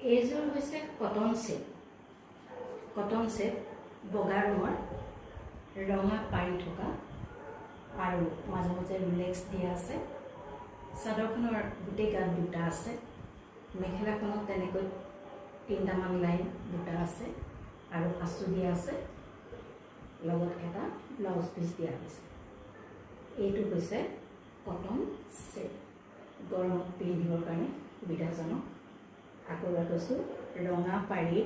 এইযোৰ হৈছে cotton set বগা ৰঙৰ ৰঙা পাৰি থকা আৰু মাজে মাজে ৰিলেক্স দিয়া আছে চাদৰখনৰ গোটেই গাত দুটা আছে মেখেলাখনত তেনেকৈ তিনিটামান লাইন দুটা আছে আৰু আঁচু দিয়া আছে লগত এটা ব্লাউজ পিচ দিয়া আছে এইটো হৈছে কটন সেট গৰমত পিন্ধিবৰ কাৰণে সুবিধাজনক আকৌ কৈছো ৰঙা পাৰি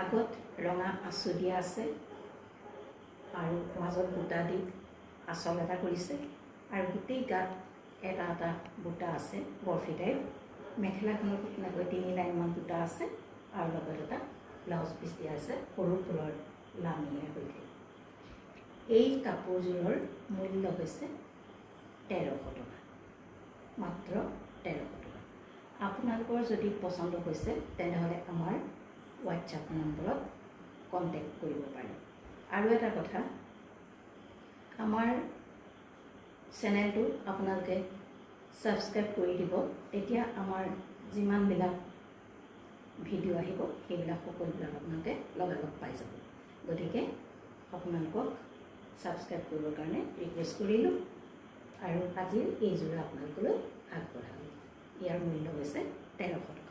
আগত ৰঙা আঁচু দিয়া আছে আৰু মাজত বুটা দি আঁচল এটা কৰিছে আৰু গোটেই গাত এটা এটা বুটা আছে বৰফি টাইপ মেখেলাখনত এনেকৈ 3 লাইনমান বুটা আছে আৰু লগত এটা ব্লাউজ পিচ দিয়া আছে সৰু ফুলৰ লামিয়া সৈতে এই কাপোৰযোৰৰ মূল্য হৈছে 1300 টকা মাত্ৰ 1300 টকা আপোনালোকৰ যদি পছন্দ হৈছে তেনেহলে আমাৰ WhatsApp নম্বৰত কন্টেক্ট কৰিব পাৰে আৰু এটা কথা আমাৰ চেনেলটো আপোনালোকে সাবস্ক্ৰাইব কৰি দিব তেতিয়া আমাৰ যিমান বিলাক ভিডিও আহিব সেইবিলাক সকলোবিলাক আপোনালোকে লগালগ পাই যাব গতিকে আপোনালোকক সাবস্ক্ৰাইব কৰিবৰ কাৰণে ৰিকুৱেষ্ট কৰিলো আৰু আজি এই যোৰা আপোনালোকলৈ আগবঢ়ালো ইয়াৰ মূল্য হৈছে 1300 টকা